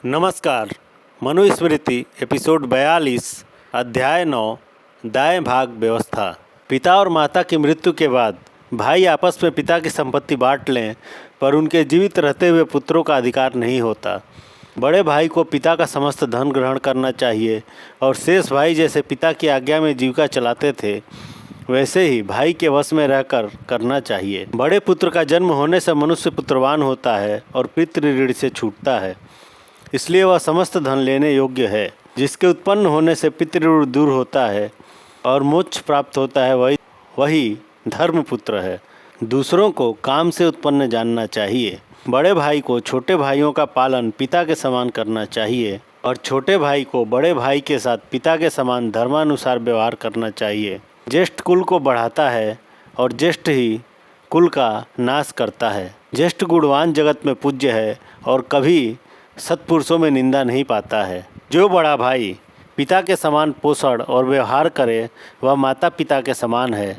नमस्कार। मनुस्मृति एपिसोड 42 अध्याय 9 दाएं भाग व्यवस्था। पिता और माता की मृत्यु के बाद भाई आपस में पिता की संपत्ति बांट लें, पर उनके जीवित रहते हुए पुत्रों का अधिकार नहीं होता। बड़े भाई को पिता का समस्त धन ग्रहण करना चाहिए और शेष भाई जैसे पिता की आज्ञा में जीविका चलाते थे वैसे ही भाई के वश में रहकर करना चाहिए। बड़े पुत्र का जन्म होने से मनुष्य पुत्रवान होता है और पितृ ऋण से छूटता है, इसलिए वह समस्त धन लेने योग्य है। जिसके उत्पन्न होने से पितृऋण दूर होता है और मोक्ष प्राप्त होता है, वही धर्मपुत्र है। दूसरों को काम से उत्पन्न जानना चाहिए। बड़े भाई को छोटे भाइयों का पालन पिता के समान करना चाहिए और छोटे भाई को बड़े भाई के साथ पिता के समान धर्मानुसार व्यवहार करना चाहिए। ज्येष्ठ कुल को बढ़ाता है और ज्येष्ठ ही कुल का नाश करता है। ज्येष्ठ गुणवान जगत में पूज्य है और कभी सत्पुरुषों में निंदा नहीं पाता है। जो बड़ा भाई पिता के समान पोषण और व्यवहार करे वह माता पिता के समान है,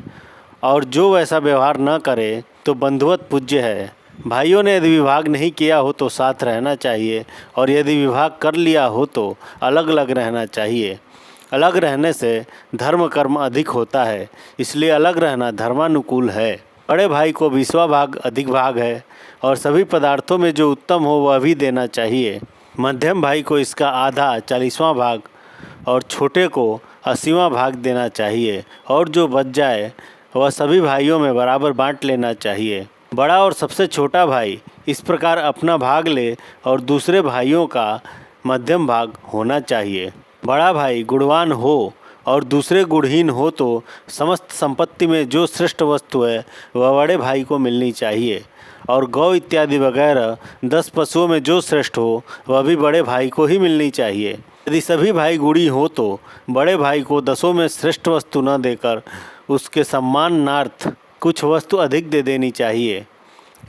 और जो वैसा व्यवहार न करे तो बंधुवत पूज्य है। भाइयों ने यदि विभाग नहीं किया हो तो साथ रहना चाहिए, और यदि विभाग कर लिया हो तो अलग अलग रहना चाहिए। अलग रहने से धर्म कर्म अधिक होता है, इसलिए अलग रहना धर्मानुकूल है। बड़े भाई को 20वां भाग अधिक भाग है और सभी पदार्थों में जो उत्तम हो वह भी देना चाहिए। मध्यम भाई को इसका आधा 40वां भाग और छोटे को 80वां भाग देना चाहिए, और जो बच जाए वह सभी भाइयों में बराबर बांट लेना चाहिए। बड़ा और सबसे छोटा भाई इस प्रकार अपना भाग ले और दूसरे भाइयों का मध्यम भाग होना चाहिए। बड़ा भाई गुणवान हो और दूसरे गुणहीन हो तो समस्त संपत्ति में जो श्रेष्ठ वस्तु है वह बड़े भाई को मिलनी चाहिए, और गौ इत्यादि वगैरह 10 पशुओं में जो श्रेष्ठ हो वह भी बड़े भाई को ही मिलनी चाहिए। यदि सभी भाई गुणी हो तो बड़े भाई को 10 में श्रेष्ठ वस्तु न देकर उसके सम्मानार्थ कुछ वस्तु अधिक दे देनी चाहिए।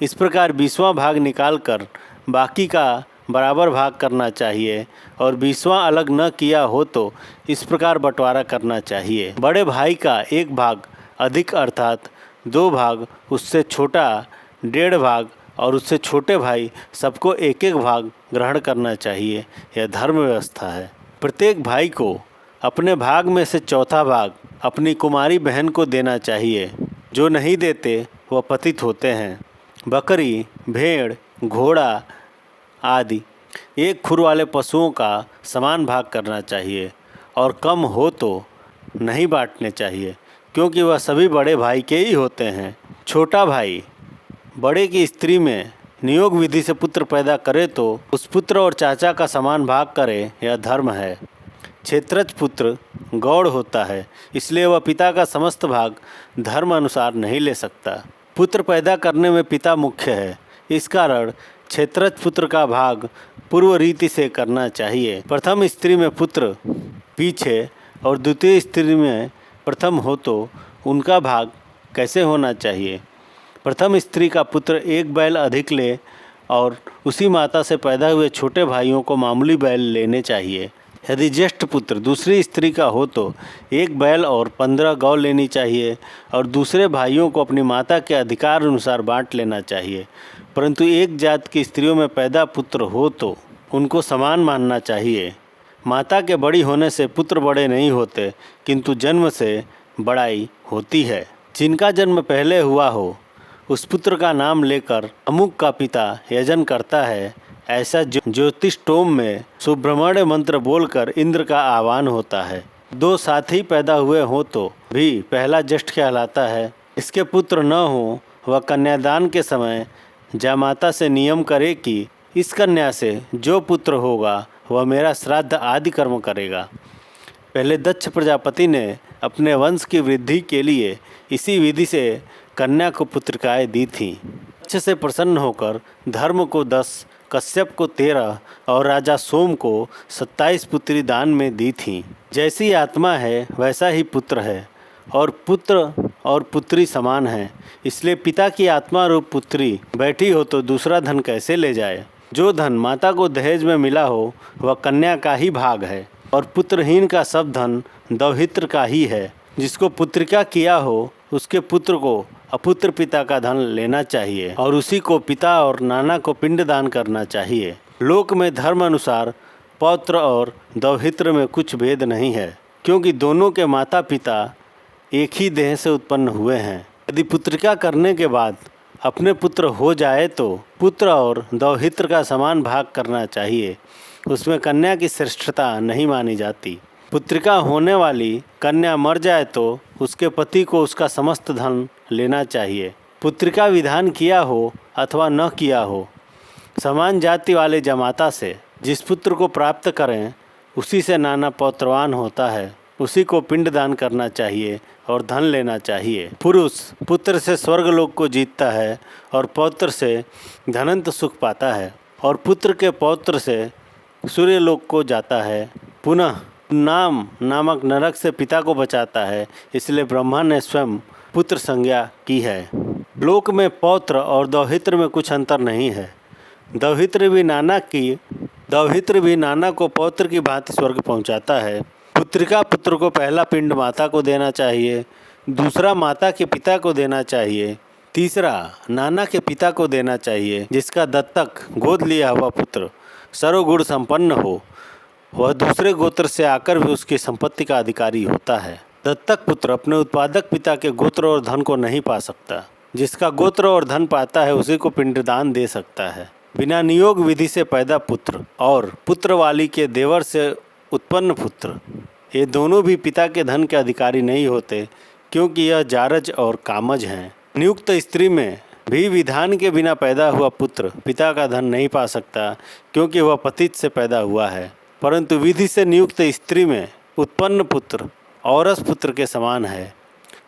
इस प्रकार 20वां भाग निकालकर बाकी का बराबर भाग करना चाहिए, और 20वां अलग न किया हो तो इस प्रकार बंटवारा करना चाहिए। बड़े भाई का एक भाग अधिक अर्थात 2 भाग, उससे छोटा 1.5 भाग और उससे छोटे भाई सबको एक एक भाग ग्रहण करना चाहिए। यह धर्म व्यवस्था है। प्रत्येक भाई को अपने भाग में से चौथा भाग अपनी कुमारी बहन को देना चाहिए। जो नहीं देते वह पतित होते हैं। बकरी, भेड़, घोड़ा आदि एक खुर वाले पशुओं का समान भाग करना चाहिए, और कम हो तो नहीं बांटने चाहिए, क्योंकि वह सभी बड़े भाई के ही होते हैं। छोटा भाई बड़े की स्त्री में नियोग विधि से पुत्र पैदा करे तो उस पुत्र और चाचा का समान भाग करे, यह धर्म है। क्षेत्रज पुत्र गौड़ होता है, इसलिए वह पिता का समस्त भाग धर्म अनुसार नहीं ले सकता। पुत्र पैदा करने में पिता मुख्य है, इस कारण क्षेत्रज पुत्र का भाग पूर्व रीति से करना चाहिए। प्रथम स्त्री में पुत्र पीछे और द्वितीय स्त्री में प्रथम हो तो उनका भाग कैसे होना चाहिए। प्रथम स्त्री का पुत्र एक बैल अधिक ले और उसी माता से पैदा हुए छोटे भाइयों को मामूली बैल लेने चाहिए। यदि ज्येष्ठ पुत्र दूसरी स्त्री का हो तो एक बैल और 15 गौ लेनी चाहिए, और दूसरे भाइयों को अपनी माता के अधिकार अनुसार बांट लेना चाहिए। परंतु एक जात की स्त्रियों में पैदा पुत्र हो तो उनको समान मानना चाहिए। माता के बड़ी होने से पुत्र बड़े नहीं होते, किंतु जन्म से बड़ाई होती है। जिनका जन्म पहले हुआ हो उस पुत्र का नाम लेकर अमुक का पिता यजन करता है, ऐसा ज्योतिष टोम में सुब्रह्मण्य मंत्र बोलकर इंद्र का आह्वान होता है। 2 साथी पैदा हुए हो तो भी पहला ज्येष्ठ कहलाता है। इसके पुत्र न हो वह कन्यादान के समय जामाता से नियम करे कि इस कन्या से जो पुत्र होगा वह मेरा श्राद्ध आदि कर्म करेगा। पहले दक्ष प्रजापति ने अपने वंश की वृद्धि के लिए इसी विधि से कन्या को पुत्रिकाएँ दी थीं। दक्ष से प्रसन्न होकर धर्म को 10, कश्यप को 13 और राजा सोम को 27 पुत्री दान में दी थीं। जैसी आत्मा है वैसा ही पुत्र है, और पुत्र और पुत्री समान है, इसलिए पिता की आत्मा रूप पुत्री बैठी हो तो दूसरा धन कैसे ले जाए। जो धन माता को दहेज में मिला हो वह कन्या का ही भाग है, और पुत्रहीन का सब धन दौहित्र का ही है। जिसको पुत्रिका किया हो उसके पुत्र को अपुत्र पिता का धन लेना चाहिए और उसी को पिता और नाना को पिंड दान करना चाहिए। लोक में धर्म अनुसार पौत्र और दौहित्र में कुछ भेद नहीं है, क्योंकि दोनों के माता पिता एक ही देह से उत्पन्न हुए हैं। यदि पुत्रिका करने के बाद अपने पुत्र हो जाए तो पुत्र और दौहित्र का समान भाग करना चाहिए। उसमें कन्या की श्रेष्ठता नहीं मानी जाती। पुत्रिका होने वाली कन्या मर जाए तो उसके पति को उसका समस्त धन लेना चाहिए। पुत्रिका विधान किया हो अथवा न किया हो, समान जाति वाले जमाता से जिस पुत्र को प्राप्त करें उसी से नाना पौत्रवान होता है, उसी को पिंडदान करना चाहिए और धन लेना चाहिए। पुरुष पुत्र से स्वर्गलोक को जीतता है और पौत्र से धनंत सुख पाता है, और पुत्र के पौत्र से सूर्यलोक को जाता है। पुनः नाम नामक नरक से पिता को बचाता है। इसलिए ब्रह्मा ने स्वयं पुत्र संज्ञा की है। लोक में पौत्र और दौहित्र में कुछ अंतर नहीं है। दौहित्र भी नाना को पौत्र की भांति स्वर्ग पहुंचाता है। पुत्रिका पुत्र को पहला पिंड माता को देना चाहिए, दूसरा माता के पिता को देना चाहिए, तीसरा नाना के पिता को देना चाहिए। जिसका दत्तक गोद लिया हुआ पुत्र सर्वगुण संपन्न हो, वह दूसरे गोत्र से आकर भी उसकी संपत्ति का अधिकारी होता है। दत्तक पुत्र अपने उत्पादक पिता के गोत्र और धन को नहीं पा सकता। जिसका गोत्र और धन पाता है उसी को पिंडदान दे सकता है। बिना नियोग विधि से पैदा पुत्र और पुत्र वाली के देवर से उत्पन्न पुत्र, ये दोनों भी पिता के धन के अधिकारी नहीं होते, क्योंकि यह जारज और कामज हैं। नियुक्त स्त्री में भी विधान के बिना पैदा हुआ पुत्र पिता का धन नहीं पा सकता, क्योंकि वह पतित से पैदा हुआ है। परंतु विधि से नियुक्त स्त्री में उत्पन्न पुत्र औरस पुत्र के समान है।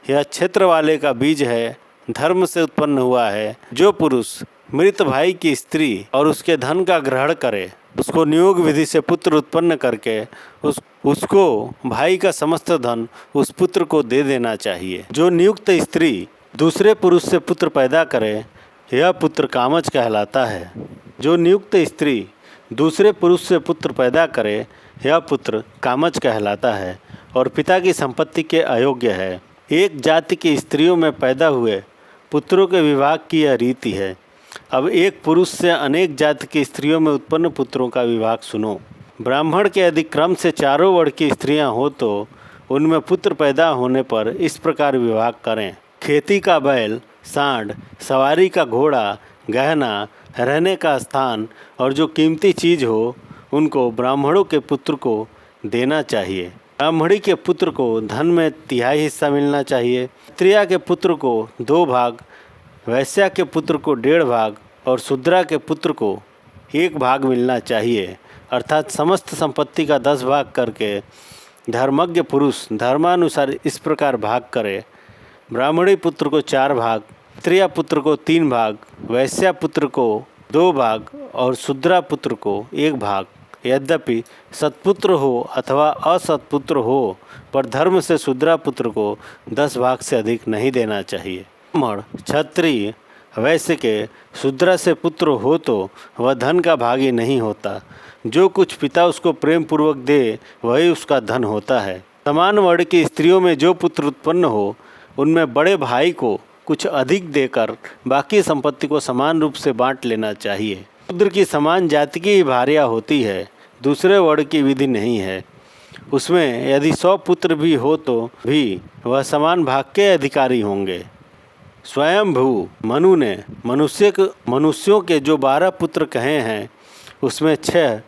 यह क्षेत्र वाले का बीज है, धर्म से उत्पन्न हुआ है। जो पुरुष मृत भाई की स्त्री और उसके धन का ग्रहण करे, उसको नियोग विधि से पुत्र उत्पन्न करके उसको भाई का समस्त धन उस पुत्र को दे देना चाहिए। जो नियुक्त स्त्री दूसरे पुरुष से पुत्र पैदा करे, यह पुत्र कामज कहलाता है। जो नियुक्त स्त्री दूसरे पुरुष से पुत्र पैदा करे, यह पुत्र कामज कहलाता है और पिता की संपत्ति के अयोग्य है। एक जाति की स्त्रियों में पैदा हुए पुत्रों के विवाह की यह रीति है। अब एक पुरुष से अनेक जाति की स्त्रियों में उत्पन्न पुत्रों का विभाग सुनो। ब्राह्मण के यदि क्रम से चारों वर्ण की स्त्रियां हो तो उनमें पुत्र पैदा होने पर इस प्रकार विभाग करें। खेती का बैल, सांड, सवारी का घोड़ा, गहना, रहने का स्थान और जो कीमती चीज़ हो, उनको ब्राह्मणों के पुत्र को देना चाहिए। ब्राह्मणी के पुत्र को धन में 1/3 हिस्सा मिलना चाहिए। स्त्रिया के पुत्र को 2 भाग, वैश्या के पुत्र को 1.5 भाग और शूद्रा के पुत्र को 1 भाग मिलना चाहिए। अर्थात समस्त संपत्ति का 10 भाग करके धर्मज्ञ पुरुष धर्मानुसार इस प्रकार भाग करे। ब्राह्मणी पुत्र को 4 भाग, स्त्रिया पुत्र को 3 भाग, वैश्या पुत्र को 2 भाग और शूद्रा पुत्र को 1 भाग। यद्यपि सत्पुत्र हो अथवा असत्पुत्र हो, पर धर्म से शूद्रा पुत्र को 10 भाग से अधिक नहीं देना चाहिए। ब्राह्मण, क्षत्रिय, वैश्य के शूद्रा से पुत्र हो तो वह धन का भागी नहीं होता। जो कुछ पिता उसको प्रेम पूर्वक दे वही उसका धन होता है। समान वर्ण की स्त्रियों में जो पुत्र उत्पन्न हो, उनमें बड़े भाई को कुछ अधिक देकर बाकी संपत्ति को समान रूप से बांट लेना चाहिए। शूद्र की समान जाति की ही भार्या होती है, दूसरे वर्ण की विधि नहीं है। उसमें यदि 100 पुत्र भी हो तो भी वह समान भाग के अधिकारी होंगे। स्वयंभू मनु ने मनुष्यों के जो 12 पुत्र कहे हैं, उसमें 6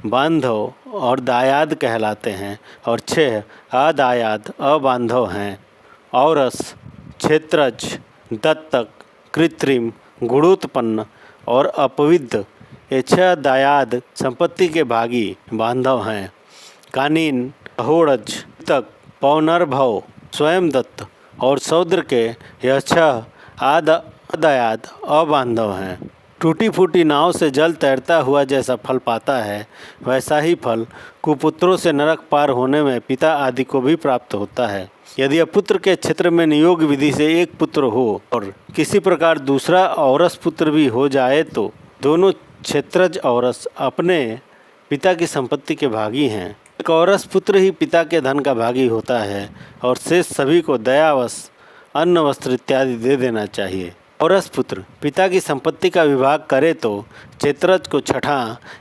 बांधव और दायाद कहलाते हैं और 6 अदायाद अबांधव हैं। औरस, क्षेत्रज, दत्तक, कृत्रिम, गुणोत्पन्न और अपविद्ध, ये 6 दायाद संपत्ति के भागी बांधव हैं। कानीन, अहोड़ज, तक, पौनर्भव, स्वयं दत्त और सौद्र के यह 6 अदायाद अबांधव हैं। टूटी फूटी नाव से जल तैरता हुआ जैसा फल पाता है, वैसा ही फल कुपुत्रों से नरक पार होने में पिता आदि को भी प्राप्त होता है। यदि पुत्र के क्षेत्र में नियोग विधि से एक पुत्र हो और किसी प्रकार दूसरा औरस पुत्र भी हो जाए तो दोनों क्षेत्रज औरस अपने पिता की संपत्ति के भागी हैं। एक औरस पुत्र ही पिता के धन का भागी होता है और शेष सभी को दयावश अन्न वस्त्र इत्यादि दे देना चाहिए। औरस पुत्र पिता की संपत्ति का विभाग करे तो क्षेत्रज को छठा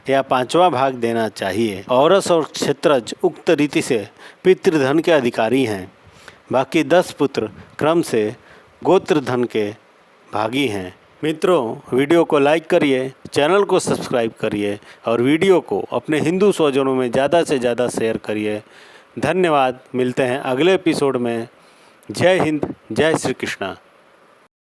या पांचवा भाग देना चाहिए। औरस और क्षेत्रज उक्त रीति से पितृधन के अधिकारी हैं। बाकी 10 पुत्र क्रम से गोत्र धन के भागी हैं। मित्रों, वीडियो को लाइक करिए, चैनल को सब्सक्राइब करिए और वीडियो को अपने हिंदू स्वजनों में ज़्यादा से ज़्यादा शेयर करिए। धन्यवाद। मिलते हैं अगले एपिसोड में। जय हिंद, जय श्री कृष्णा।